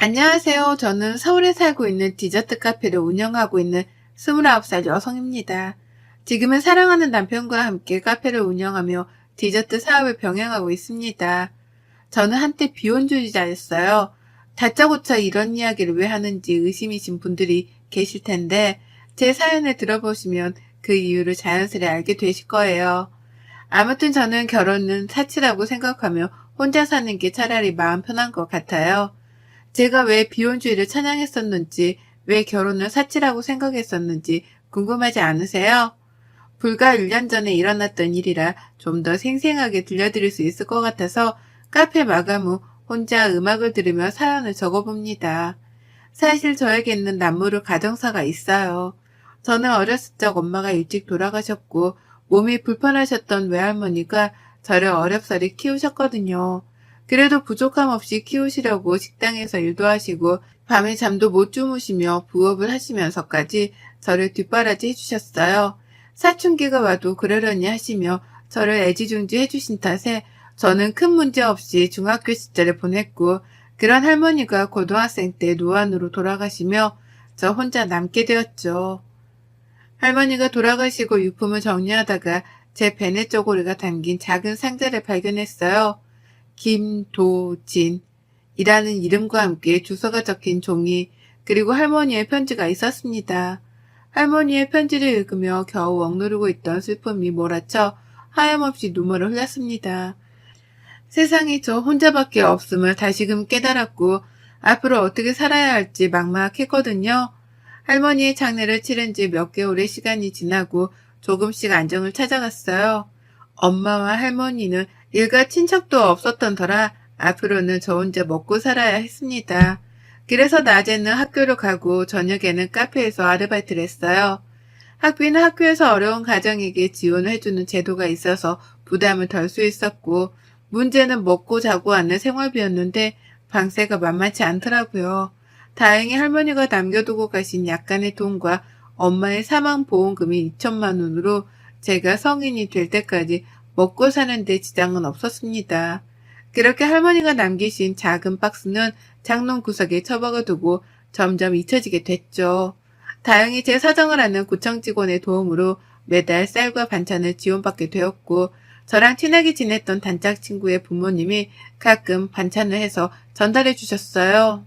안녕하세요. 저는 서울에 살고 있는 디저트 카페를 운영하고 있는 29살 여성입니다. 지금은 사랑하는 남편과 함께 카페를 운영하며 디저트 사업을 병행하고 있습니다. 저는 한때 비혼주의자였어요. 다짜고짜 이런 이야기를 왜 하는지 의심이신 분들이 계실 텐데 제 사연을 들어보시면 그 이유를 자연스레 알게 되실 거예요. 아무튼 저는 결혼은 사치라고 생각하며 혼자 사는 게 차라리 마음 편한 것 같아요. 제가 왜 비혼주의를 찬양했었는지, 왜 결혼을 사치라고 생각했었는지 궁금하지 않으세요? 불과 1년 전에 일어났던 일이라 좀 더 생생하게 들려드릴 수 있을 것 같아서 카페 마감 후 혼자 음악을 들으며 사연을 적어봅니다. 사실 저에게는 남모를 가정사가 있어요. 저는 어렸을 적 엄마가 일찍 돌아가셨고 몸이 불편하셨던 외할머니가 저를 어렵사리 키우셨거든요. 그래도 부족함 없이 키우시려고 식당에서 일도 하시고 밤에 잠도 못 주무시며 부업을 하시면서까지 저를 뒷바라지 해주셨어요. 사춘기가 와도 그러려니 하시며 저를 애지중지 해주신 탓에 저는 큰 문제 없이 중학교 시절을 보냈고 그런 할머니가 고등학생 때 노안으로 돌아가시며 저 혼자 남게 되었죠. 할머니가 돌아가시고 유품을 정리하다가 제 베네 쪼고리가 담긴 작은 상자를 발견했어요. 김도진이라는 이름과 함께 주소가 적힌 종이 그리고 할머니의 편지가 있었습니다. 할머니의 편지를 읽으며 겨우 억누르고 있던 슬픔이 몰아쳐 하염없이 눈물을 흘렸습니다. 세상에 저 혼자밖에 없음을 다시금 깨달았고 앞으로 어떻게 살아야 할지 막막했거든요. 할머니의 장례를 치른 지 몇 개월의 시간이 지나고 조금씩 안정을 찾아갔어요. 엄마와 할머니는 일가 친척도 없었던 터라 앞으로는 저 혼자 먹고 살아야 했습니다. 그래서 낮에는 학교를 가고 저녁에는 카페에서 아르바이트를 했어요. 학비는 학교에서 어려운 가정에게 지원을 해주는 제도가 있어서 부담을 덜 수 있었고 문제는 먹고 자고 하는 생활비였는데 방세가 만만치 않더라고요. 다행히 할머니가 남겨두고 가신 약간의 돈과 엄마의 사망보험금이 2천만 원으로 제가 성인이 될 때까지 먹고 사는데 지장은 없었습니다. 그렇게 할머니가 남기신 작은 박스는 장롱 구석에 처박아 두고 점점 잊혀지게 됐죠. 다행히 제 사정을 아는 구청 직원의 도움으로 매달 쌀과 반찬을 지원받게 되었고 저랑 친하게 지냈던 단짝 친구의 부모님이 가끔 반찬을 해서 전달해 주셨어요.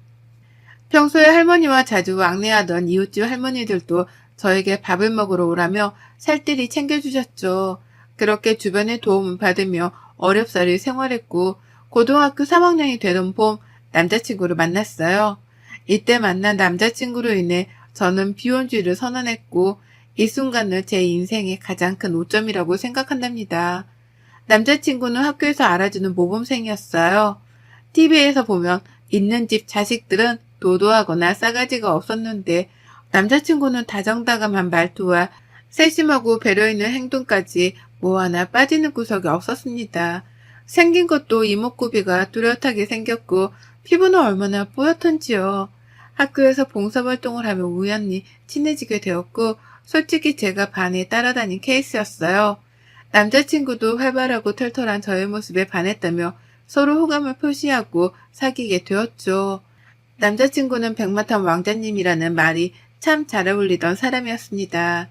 평소에 할머니와 자주 왕래하던 이웃집 할머니들도 저에게 밥을 먹으러 오라며 살뜰히 챙겨주셨죠. 그렇게 주변의 도움을 받으며 어렵사리 생활했고 고등학교 3학년이 되던 봄 남자친구를 만났어요. 이때 만난 남자친구로 인해 저는 비혼주의를 선언했고 이 순간을 제 인생의 가장 큰 오점이라고 생각한답니다. 남자친구는 학교에서 알아주는 모범생이었어요. TV에서 보면 있는 집 자식들은 도도하거나 싸가지가 없었는데 남자친구는 다정다감한 말투와 세심하고 배려 있는 행동까지 뭐 하나 빠지는 구석이 없었습니다. 생긴 것도 이목구비가 뚜렷하게 생겼고 피부는 얼마나 뽀얗던지요. 학교에서 봉사활동을 하며 우연히 친해지게 되었고 솔직히 제가 반에 따라다닌 케이스였어요. 남자친구도 활발하고 털털한 저의 모습에 반했다며 서로 호감을 표시하고 사귀게 되었죠. 남자친구는 백마탄 왕자님이라는 말이 참 잘 어울리던 사람이었습니다.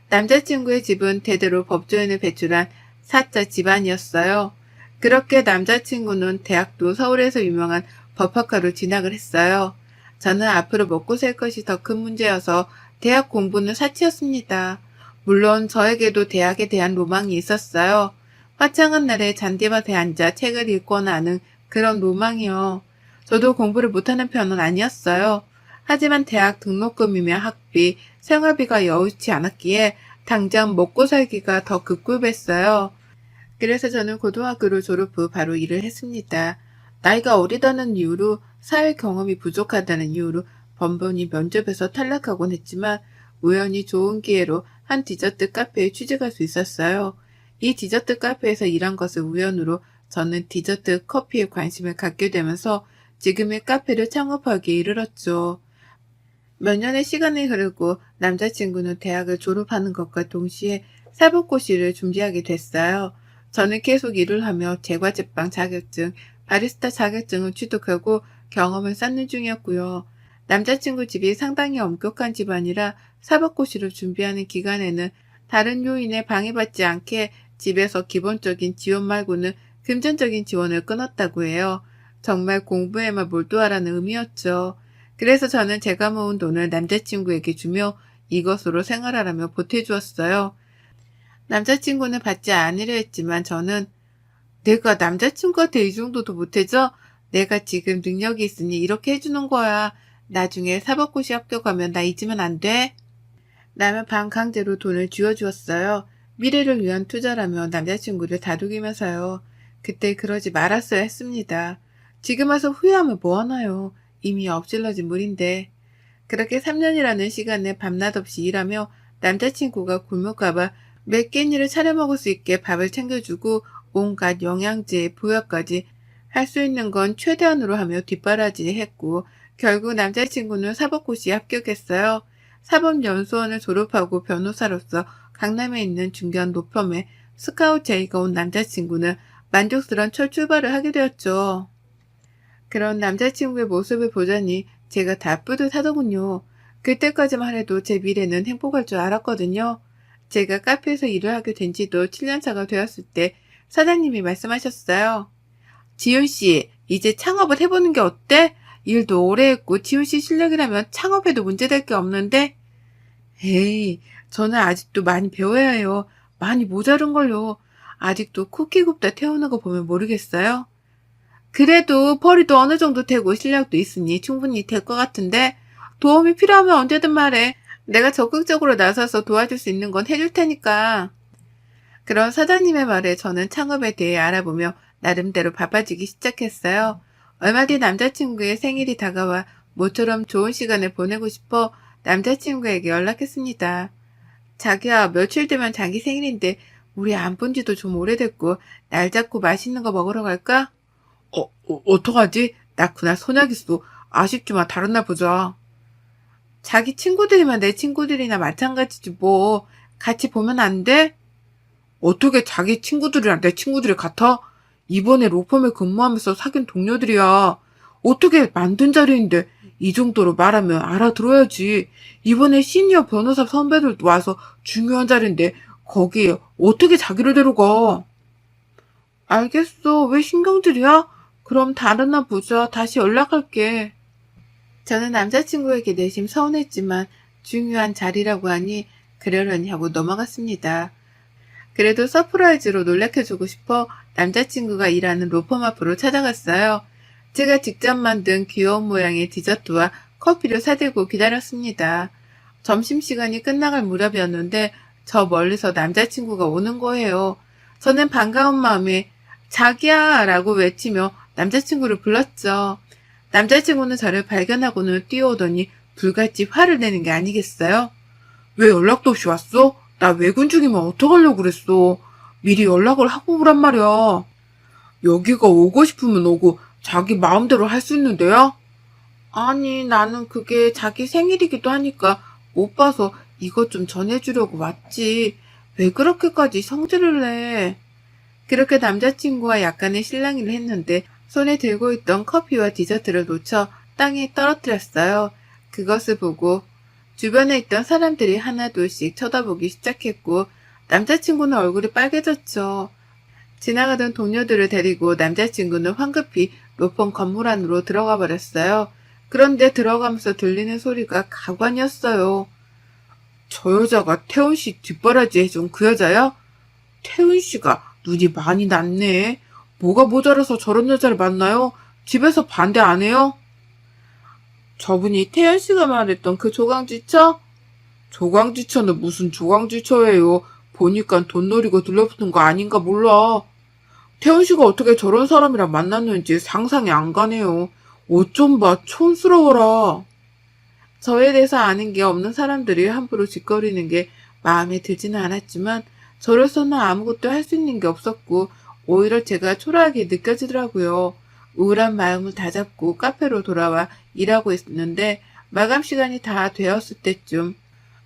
남자친구의 집은 대대로 법조인을 배출한 사자 집안이었어요. 그렇게 남자친구는 대학도 서울에서 유명한 법학과로 진학을 했어요. 저는 앞으로 먹고 살 것이 더 큰 문제여서 대학 공부는 사치였습니다. 물론 저에게도 대학에 대한 로망이 있었어요. 화창한 날에 잔디밭에 앉아 책을 읽거나 하는 그런 로망이요. 저도 공부를 못하는 편은 아니었어요. 하지만 대학 등록금이며 학비, 생활비가 여의치 않았기에 당장 먹고 살기가 더 급급했어요. 그래서 저는 고등학교를 졸업 후 바로 일을 했습니다. 나이가 어리다는 이유로 사회 경험이 부족하다는 이유로 번번이 면접에서 탈락하곤 했지만 우연히 좋은 기회로 한 디저트 카페에 취직할 수 있었어요. 이 디저트 카페에서 일한 것을 우연으로 저는 디저트 커피에 관심을 갖게 되면서 지금의 카페를 창업하기에 이르렀죠. 몇 년의 시간이 흐르고 남자친구는 대학을 졸업하는 것과 동시에 사법고시를 준비하게 됐어요. 저는 계속 일을 하며 제과제빵 자격증, 바리스타 자격증을 취득하고 경험을 쌓는 중이었고요. 남자친구 집이 상당히 엄격한 집안이라 사법고시를 준비하는 기간에는 다른 요인에 방해받지 않게 집에서 기본적인 지원 말고는 금전적인 지원을 끊었다고 해요. 정말 공부에만 몰두하라는 의미였죠. 그래서 저는 제가 모은 돈을 남자친구에게 주며 이것으로 생활하라며 보태주었어요. 남자친구는 받지 않으려 했지만 저는 내가 남자친구한테 이 정도도 못해줘? 내가 지금 능력이 있으니 이렇게 해주는 거야. 나중에 사법고시 합격하면 나 잊으면 안 돼? 라며 반강제로 돈을 쥐어주었어요. 미래를 위한 투자라며 남자친구를 다독이면서요. 그때 그러지 말았어야 했습니다. 지금 와서 후회하면 뭐하나요? 이미 엎질러진 물인데. 그렇게 3년이라는 시간에 밤낮 없이 일하며 남자친구가 굶을까봐 몇 끼니를 차려 먹을 수 있게 밥을 챙겨주고 온갖 영양제, 보약까지 할 수 있는 건 최대한으로 하며 뒷바라지 했고 결국 남자친구는 사법고시에 합격했어요. 사법연수원을 졸업하고 변호사로서 강남에 있는 중견 로펌에 스카우트 제의가 온 남자친구는 만족스러운 첫 출발을 하게 되었죠. 그런 남자친구의 모습을 보자니 제가 다 뿌듯하더군요. 그때까지만 해도 제 미래는 행복할 줄 알았거든요. 제가 카페에서 일을 하게 된 지도 7년차가 되었을 때 사장님이 말씀하셨어요. 지훈씨, 이제 창업을 해보는 게 어때? 일도 오래 했고 지훈씨 실력이라면 창업해도 문제될 게 없는데? 에이, 저는 아직도 많이 배워야 해요. 많이 모자른걸요. 아직도 쿠키 굽다 태우는 거 보면 모르겠어요? 그래도 벌이도 어느 정도 되고 실력도 있으니 충분히 될 것 같은데 도움이 필요하면 언제든 말해. 내가 적극적으로 나서서 도와줄 수 있는 건 해줄 테니까. 그런 사장님의 말에 저는 창업에 대해 알아보며 나름대로 바빠지기 시작했어요. 얼마 뒤 남자친구의 생일이 다가와 모처럼 좋은 시간을 보내고 싶어 남자친구에게 연락했습니다. 자기야, 며칠 뒤면 자기 생일인데 우리 안 본 지도 좀 오래됐고 날 잡고 맛있는 거 먹으러 갈까? 어떡하지? 나 그날 선약 있어. 아쉽지만 다른 날 보자. 자기 친구들이면 내 친구들이나 마찬가지지 뭐. 같이 보면 안 돼? 어떻게 자기 친구들이랑 내 친구들이 같아? 이번에 로펌에 근무하면서 사귄 동료들이야. 어떻게 만든 자리인데 이 정도로 말하면 알아들어야지. 이번에 시니어 변호사 선배들도 와서 중요한 자리인데 거기에 어떻게 자기를 데려가? 알겠어. 왜 신경질이야? 그럼 다른 날 보자. 다시 연락할게. 저는 남자친구에게 내심 서운했지만 중요한 자리라고 하니 그러려니 하고 넘어갔습니다. 그래도 서프라이즈로 놀래켜주고 싶어 남자친구가 일하는 로펌 앞으로 찾아갔어요. 제가 직접 만든 귀여운 모양의 디저트와 커피를 사들고 기다렸습니다. 점심시간이 끝나갈 무렵이었는데 저 멀리서 남자친구가 오는 거예요. 저는 반가운 마음에 자기야 라고 외치며 남자친구를 불렀죠. 남자친구는 저를 발견하고는 뛰어오더니 불같이 화를 내는 게 아니겠어요? 왜 연락도 없이 왔어? 나 외근 중이면 어떡하려고 그랬어. 미리 연락을 하고 오란 말이야. 여기가 오고 싶으면 오고 자기 마음대로 할 수 있는 데야? 아니, 나는 그게 자기 생일이기도 하니까 못 봐서 이것 좀 전해주려고 왔지. 왜 그렇게까지 성질을 내? 그렇게 남자친구와 약간의 실랑이를 했는데 손에 들고 있던 커피와 디저트를 놓쳐 땅에 떨어뜨렸어요. 그것을 보고 주변에 있던 사람들이 하나둘씩 쳐다보기 시작했고 남자친구는 얼굴이 빨개졌죠. 지나가던 동료들을 데리고 남자친구는 황급히 로펌 건물 안으로 들어가 버렸어요. 그런데 들어가면서 들리는 소리가 가관이었어요. 저 여자가 태훈 씨 뒷바라지 해준 그 여자야? 태훈 씨가 눈이 많이 났네. 뭐가 모자라서 저런 여자를 만나요? 집에서 반대 안 해요? 저분이 태연 씨가 말했던 그 조강지처? 조강지처는 무슨 조강지처예요. 보니까 돈 노리고 들러붙은 거 아닌가 몰라. 태연 씨가 어떻게 저런 사람이랑 만났는지 상상이 안 가네요. 어쩜 봐 촌스러워라. 저에 대해서 아는 게 없는 사람들이 함부로 짓거리는 게 마음에 들지는 않았지만 저로서는 아무것도 할 수 있는 게 없었고 오히려 제가 초라하게 느껴지더라고요. 우울한 마음을 다잡고 카페로 돌아와 일하고 있었는데 마감 시간이 다 되었을 때쯤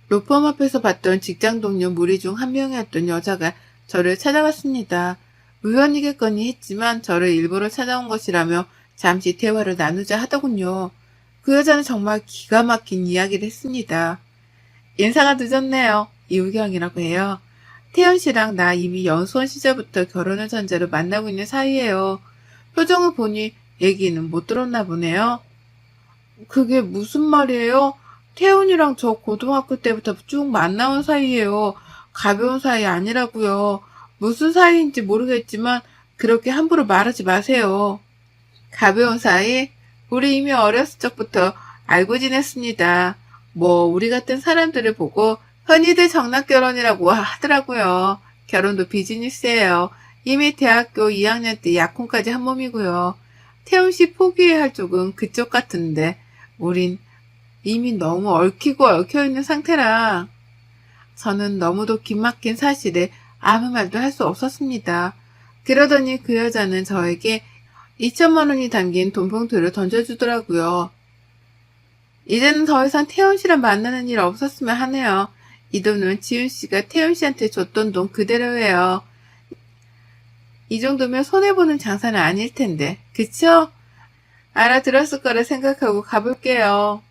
로펌 앞에서 봤던 직장 동료 무리 중 한 명이었던 여자가 저를 찾아왔습니다. 우연이겠거니 했지만 저를 일부러 찾아온 것이라며 잠시 대화를 나누자 하더군요. 그 여자는 정말 기가 막힌 이야기를 했습니다. 인사가 늦었네요. 이우경이라고 해요. 태연 씨랑 나 이미 연수원 시절부터 결혼을 전제로 만나고 있는 사이예요. 표정을 보니 얘기는 못 들었나 보네요. 그게 무슨 말이에요? 태연이랑 저 고등학교 때부터 쭉 만나온 사이예요. 가벼운 사이 아니라고요. 무슨 사이인지 모르겠지만 그렇게 함부로 말하지 마세요. 가벼운 사이? 우리 이미 어렸을 적부터 알고 지냈습니다. 뭐 우리 같은 사람들을 보고 흔히들 정락결혼이라고 하더라고요. 결혼도 비즈니스예요. 이미 대학교 2학년 때 약혼까지 한 몸이고요. 태훈 씨 포기해야 할 쪽은 그쪽 같은데 우린 이미 너무 얽히고 얽혀있는 상태라 저는 너무도 기막힌 사실에 아무 말도 할 수 없었습니다. 그러더니 그 여자는 저에게 2천만 원이 담긴 돈봉투를 던져주더라고요. 이제는 더 이상 태연 씨랑 만나는 일 없었으면 하네요. 이 돈은 지훈 씨가 태연 씨한테 줬던 돈 그대로예요. 이 정도면 손해보는 장사는 아닐 텐데, 그쵸? 알아들었을 거라 생각하고 가볼게요.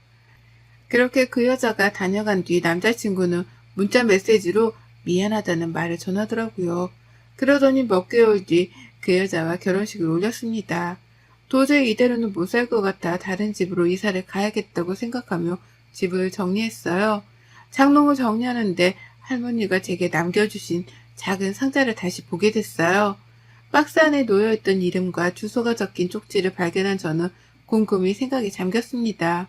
그렇게 그 여자가 다녀간 뒤 남자친구는 문자 메시지로 미안하다는 말을 전하더라고요. 그러더니 몇 개월 뒤 그 여자와 결혼식을 올렸습니다. 도저히 이대로는 못 살 것 같아 다른 집으로 이사를 가야겠다고 생각하며 집을 정리했어요. 장롱을 정리하는데 할머니가 제게 남겨주신 작은 상자를 다시 보게 됐어요. 박스 안에 놓여있던 이름과 주소가 적힌 쪽지를 발견한 저는 곰곰이 생각에 잠겼습니다.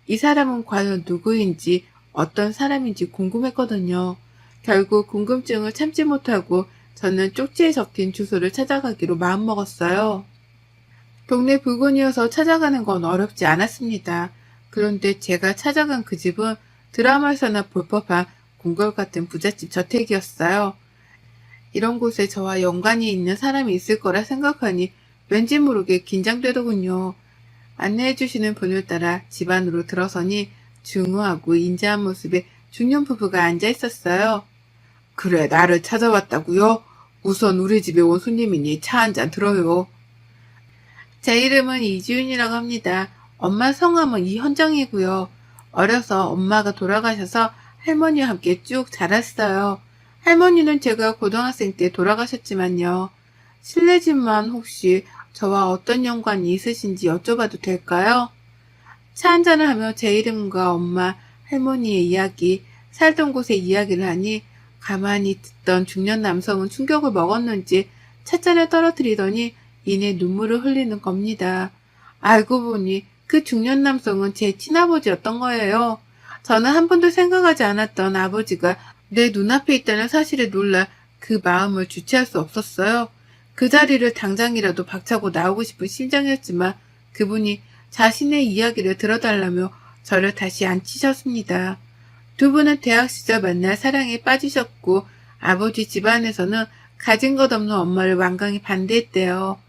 이 사람은 과연 누구인지 어떤 사람인지 궁금했거든요. 결국 궁금증을 참지 못하고 저는 쪽지에 적힌 주소를 찾아가기로 마음먹었어요. 동네 부근이어서 찾아가는 건 어렵지 않았습니다. 그런데 제가 찾아간 그 집은 드라마에서나 볼 법한 궁궐 같은 부잣집 저택이었어요. 이런 곳에 저와 연관이 있는 사람이 있을 거라 생각하니 왠지 모르게 긴장되더군요. 안내해주시는 분을 따라 집 안으로 들어서니 중후하고 인자한 모습의 중년 부부가 앉아 있었어요. 그래, 나를 찾아왔다고요? 우선 우리 집에 온 손님이니 차 한 잔 들어요. 제 이름은 이지윤이라고 합니다. 엄마 성함은 이현정이고요. 어려서 엄마가 돌아가셔서 할머니와 함께 쭉 자랐어요. 할머니는 제가 고등학생 때 돌아가셨지만요. 실례지만 혹시 저와 어떤 연관이 있으신지 여쭤봐도 될까요? 차 한잔을 하며 제 이름과 엄마, 할머니의 이야기, 살던 곳의 이야기를 하니 가만히 듣던 중년 남성은 충격을 먹었는지 찻잔을 떨어뜨리더니 이내 눈물을 흘리는 겁니다. 알고 보니 그 중년 남성은 제 친아버지였던 거예요. 저는 한 번도 생각하지 않았던 아버지가 내 눈앞에 있다는 사실에 놀라 그 마음을 주체할 수 없었어요. 그 자리를 당장이라도 박차고 나오고 싶은 심정이었지만 그분이 자신의 이야기를 들어달라며 저를 다시 앉히셨습니다. 두 분은 대학 시절 만나 사랑에 빠지셨고 아버지 집안에서는 가진 것 없는 엄마를 완강히 반대했대요.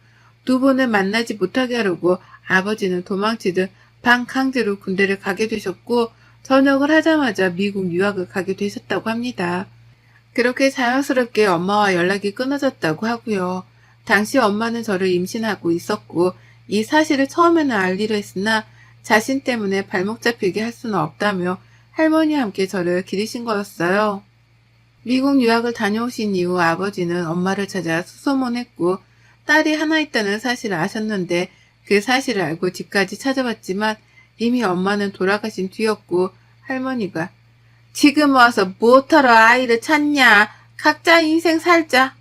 두 분을 만나지 못하게 하려고 아버지는 도망치듯 반강제로 군대를 가게 되셨고 전역을 하자마자 미국 유학을 가게 되셨다고 합니다. 그렇게 자연스럽게 엄마와 연락이 끊어졌다고 하고요. 당시 엄마는 저를 임신하고 있었고 이 사실을 처음에는 알리려 했으나 자신 때문에 발목 잡히게 할 수는 없다며 할머니와 함께 저를 기르신 거였어요. 미국 유학을 다녀오신 이후 아버지는 엄마를 찾아 수소문했고 딸이 하나 있다는 사실을 아셨는데 그 사실을 알고 집까지 찾아왔지만 이미 엄마는 돌아가신 뒤였고 할머니가 지금 와서 뭐하러 아이를 찾냐 각자 인생 살자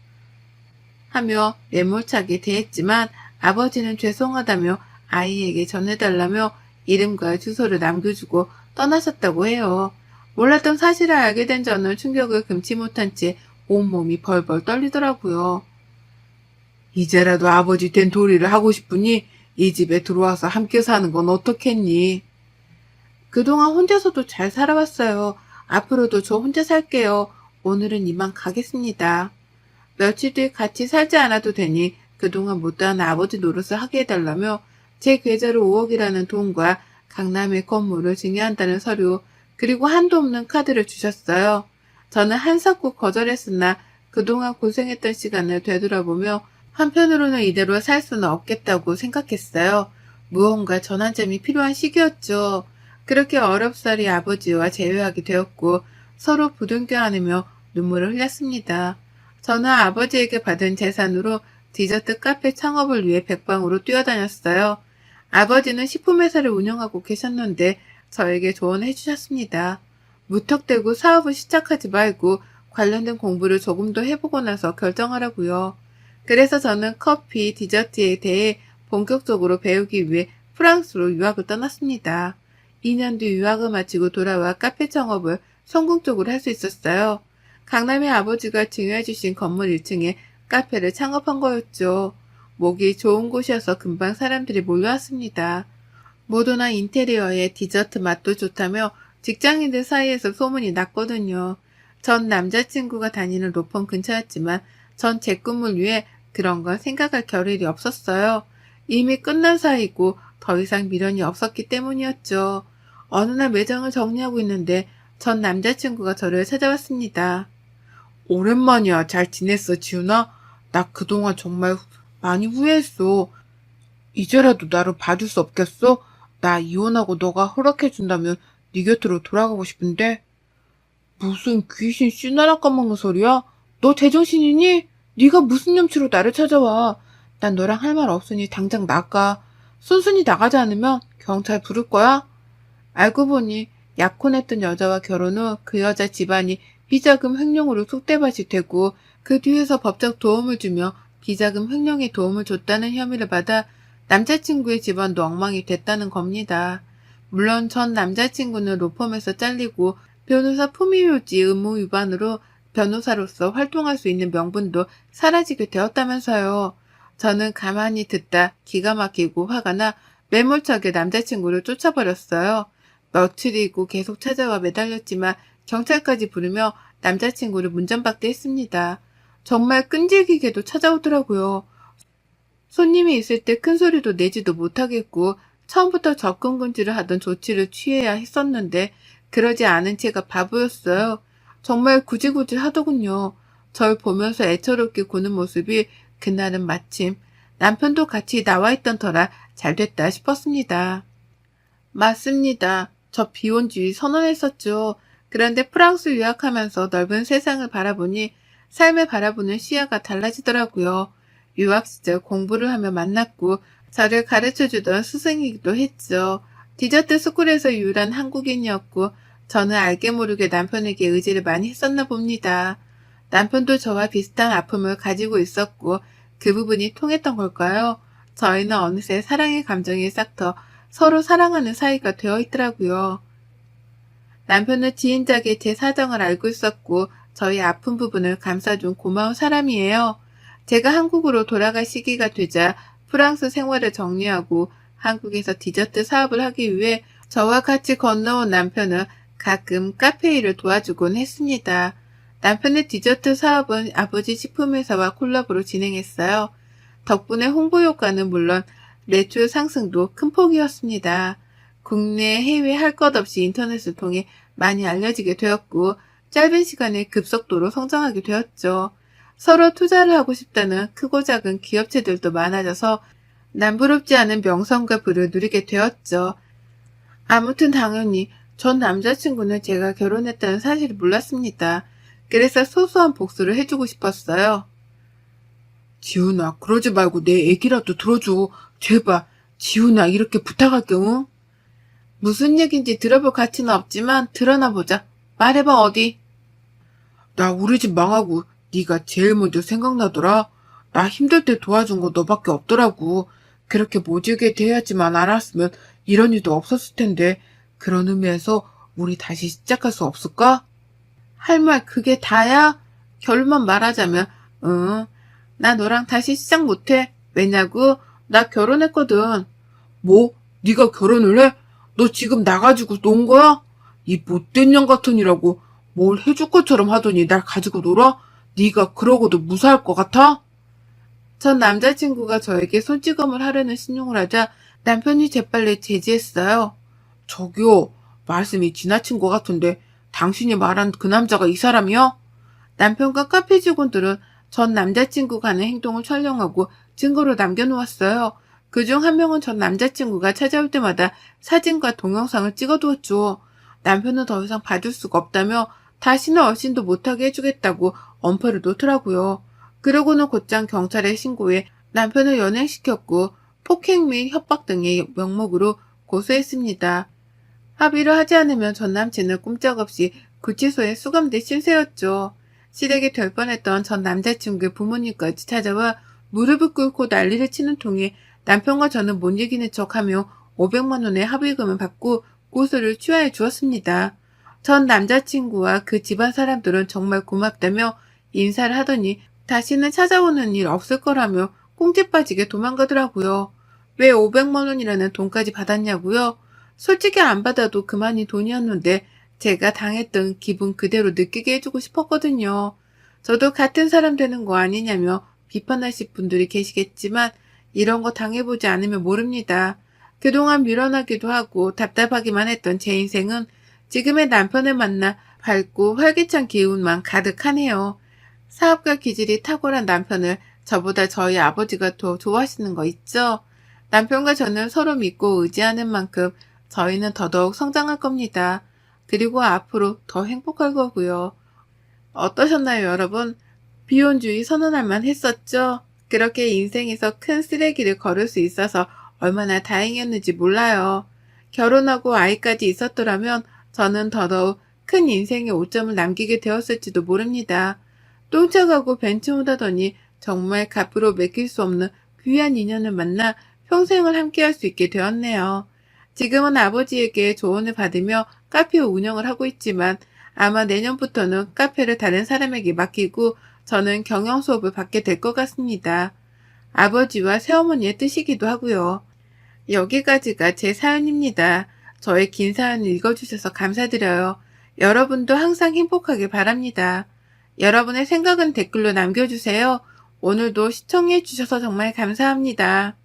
하며 매몰차게 대했지만 아버지는 죄송하다며 아이에게 전해달라며 이름과 주소를 남겨주고 떠나셨다고 해요. 몰랐던 사실을 알게 된 저는 충격을 금치 못한 채 온몸이 벌벌 떨리더라고요. 이제라도 아버지 된 도리를 하고 싶으니 이 집에 들어와서 함께 사는 건 어떻겠니? 그동안 혼자서도 잘 살아왔어요. 앞으로도 저 혼자 살게요. 오늘은 이만 가겠습니다. 며칠 뒤 같이 살지 않아도 되니 그동안 못다한 아버지 노릇을 하게 해달라며 제 계좌로 5억이라는 돈과 강남의 건물을 증여한다는 서류 그리고 한도 없는 카드를 주셨어요. 저는 한사코 거절했으나 그동안 고생했던 시간을 되돌아보며 한편으로는 이대로 살 수는 없겠다고 생각했어요. 무언가 전환점이 필요한 시기였죠. 그렇게 어렵사리 아버지와 재회하게 되었고 서로 부둥켜 안으며 눈물을 흘렸습니다. 저는 아버지에게 받은 재산으로 디저트 카페 창업을 위해 백방으로 뛰어다녔어요. 아버지는 식품회사를 운영하고 계셨는데 저에게 조언해 주셨습니다. 무턱대고 사업을 시작하지 말고 관련된 공부를 조금 더 해보고 나서 결정하라고요. 그래서 저는 커피, 디저트에 대해 본격적으로 배우기 위해 프랑스로 유학을 떠났습니다. 2년 뒤 유학을 마치고 돌아와 카페 창업을 성공적으로 할 수 있었어요. 강남의 아버지가 증여해 주신 건물 1층에 카페를 창업한 거였죠. 목이 좋은 곳이어서 금방 사람들이 몰려왔습니다. 모도나 인테리어에 디저트 맛도 좋다며 직장인들 사이에서 소문이 났거든요. 전 남자친구가 다니는 로펌 근처였지만 전 제 꿈을 위해 그런 건 생각할 겨를이 없었어요. 이미 끝난 사이고 더 이상 미련이 없었기 때문이었죠. 어느 날 매장을 정리하고 있는데 전 남자친구가 저를 찾아왔습니다. 오랜만이야. 잘 지냈어, 지훈아? 나 그동안 정말 많이 후회했어. 이제라도 나를 봐줄 수 없겠어? 나 이혼하고 너가 허락해준다면 네 곁으로 돌아가고 싶은데. 무슨 귀신 씨나라 까먹는 소리야? 너 제정신이니? 네가 무슨 염치로 나를 찾아와. 난 너랑 할 말 없으니 당장 나가. 순순히 나가지 않으면 경찰 부를 거야? 알고 보니 약혼했던 여자와 결혼 후 그 여자 집안이 비자금 횡령으로 쑥대밭이 되고 그 뒤에서 법적 도움을 주며 비자금 횡령에 도움을 줬다는 혐의를 받아 남자친구의 집안도 엉망이 됐다는 겁니다. 물론 전 남자친구는 로펌에서 잘리고 변호사 품위유지 의무 위반으로 변호사로서 활동할 수 있는 명분도 사라지게 되었다면서요. 저는 가만히 듣다 기가 막히고 화가 나 매몰차게 남자친구를 쫓아버렸어요. 며칠이고 계속 찾아와 매달렸지만 경찰까지 부르며 남자친구를 문전박대 했습니다. 정말 끈질기게도 찾아오더라고요. 손님이 있을 때 큰 소리도 내지도 못하겠고 처음부터 접근 금지를 하던 조치를 취해야 했었는데 그러지 않은 채가 바보였어요. 정말 구질구질 하더군요. 절 보면서 애처롭게 구는 모습이 그날은 마침 남편도 같이 나와 있던 터라 잘됐다 싶었습니다. 맞습니다. 저 비혼주의 선언했었죠. 그런데 프랑스 유학하면서 넓은 세상을 바라보니 삶을 바라보는 시야가 달라지더라고요. 유학 시절 공부를 하며 만났고 저를 가르쳐주던 스승이기도 했죠. 디저트 스쿨에서 유일한 한국인이었고 저는 알게 모르게 남편에게 의지를 많이 했었나 봅니다. 남편도 저와 비슷한 아픔을 가지고 있었고 그 부분이 통했던 걸까요? 저희는 어느새 사랑의 감정이 싹터 서로 사랑하는 사이가 되어 있더라고요. 남편은 지인작에 제 사정을 알고 있었고 저희 아픈 부분을 감싸준 고마운 사람이에요. 제가 한국으로 돌아갈 시기가 되자 프랑스 생활을 정리하고 한국에서 디저트 사업을 하기 위해 저와 같이 건너온 남편은 가끔 카페 일을 도와주곤 했습니다. 남편의 디저트 사업은 아버지 식품회사와 콜라보로 진행했어요. 덕분에 홍보 효과는 물론 매출 상승도 큰 폭이었습니다. 국내 해외 할 것 없이 인터넷을 통해 많이 알려지게 되었고 짧은 시간에 급속도로 성장하게 되었죠. 서로 투자를 하고 싶다는 크고 작은 기업체들도 많아져서 남부럽지 않은 명성과 부를 누리게 되었죠. 아무튼 당연히 전 남자친구는 제가 결혼했다는 사실을 몰랐습니다. 그래서 소소한 복수를 해주고 싶었어요. 지훈아, 그러지 말고 내 얘기라도 들어줘. 제발, 지훈아, 이렇게 부탁할게, 응? 무슨 얘긴지 들어볼 가치는 없지만 드러나 보자. 말해봐, 어디? 나 우리 집 망하고 네가 제일 먼저 생각나더라. 나 힘들 때 도와준 거 너밖에 없더라고. 그렇게 모질게 대하지만 않았으면 이런 일도 없었을 텐데 그런 의미에서 우리 다시 시작할 수 없을까? 할 말 그게 다야? 결론만 말하자면 응, 나 너랑 다시 시작 못해. 왜냐고? 나 결혼했거든. 뭐? 네가 결혼을 해? 너 지금 나가지고 논 거야? 이 못된 년 같으니라고 뭘 해줄 것처럼 하더니 날 가지고 놀아? 네가 그러고도 무사할 것 같아? 전 남자친구가 저에게 손찌검을 하려는 신용을 하자 남편이 재빨리 제지했어요. 저기요, 말씀이 지나친 것 같은데 당신이 말한 그 남자가 이 사람이요? 남편과 카페 직원들은 전 남자친구가 하는 행동을 촬영하고 증거로 남겨놓았어요. 그중 한 명은 전 남자친구가 찾아올 때마다 사진과 동영상을 찍어두었죠. 남편은 더 이상 봐줄 수가 없다며 다시는 얼씬도 못하게 해주겠다고 엄포를 놓더라고요. 그러고는 곧장 경찰에 신고해 남편을 연행시켰고 폭행 및 협박 등의 명목으로 고소했습니다. 합의를 하지 않으면 전 남친은 꼼짝없이 구치소에 수감될 신세였죠. 시댁이 될 뻔했던 전 남자친구의 부모님까지 찾아와 무릎을 꿇고 난리를 치는 통에 남편과 저는 못 이기는 척하며 500만 원의 합의금을 받고 고소를 취하해 주었습니다. 전 남자친구와 그 집안 사람들은 정말 고맙다며 인사를 하더니 다시는 찾아오는 일 없을 거라며 꽁지 빠지게 도망가더라고요. 왜 500만 원이라는 돈까지 받았냐고요? 솔직히 안 받아도 그만인 돈이었는데 제가 당했던 기분 그대로 느끼게 해주고 싶었거든요. 저도 같은 사람 되는 거 아니냐며 비판하실 분들이 계시겠지만 이런 거 당해보지 않으면 모릅니다. 그동안 밀어나기도 하고 답답하기만 했던 제 인생은 지금의 남편을 만나 밝고 활기찬 기운만 가득하네요. 사업가 기질이 탁월한 남편을 저보다 저희 아버지가 더 좋아하시는 거 있죠? 남편과 저는 서로 믿고 의지하는 만큼 저희는 더더욱 성장할 겁니다. 그리고 앞으로 더 행복할 거고요. 어떠셨나요, 여러분? 비혼주의 선언할 만 했었죠? 그렇게 인생에서 큰 쓰레기를 걸을 수 있어서 얼마나 다행이었는지 몰라요. 결혼하고 아이까지 있었더라면 저는 더더욱 큰 인생의 오점을 남기게 되었을지도 모릅니다. 똥차가고 벤츠못하더니 정말 값으로 맡길 수 없는 귀한 인연을 만나 평생을 함께할 수 있게 되었네요. 지금은 아버지에게 조언을 받으며 카페 운영을 하고 있지만 아마 내년부터는 카페를 다른 사람에게 맡기고 저는 경영 수업을 받게 될 것 같습니다. 아버지와 새어머니의 뜻이기도 하고요. 여기까지가 제 사연입니다. 저의 긴 사연을 읽어주셔서 감사드려요. 여러분도 항상 행복하길 바랍니다. 여러분의 생각은 댓글로 남겨주세요. 오늘도 시청해주셔서 정말 감사합니다.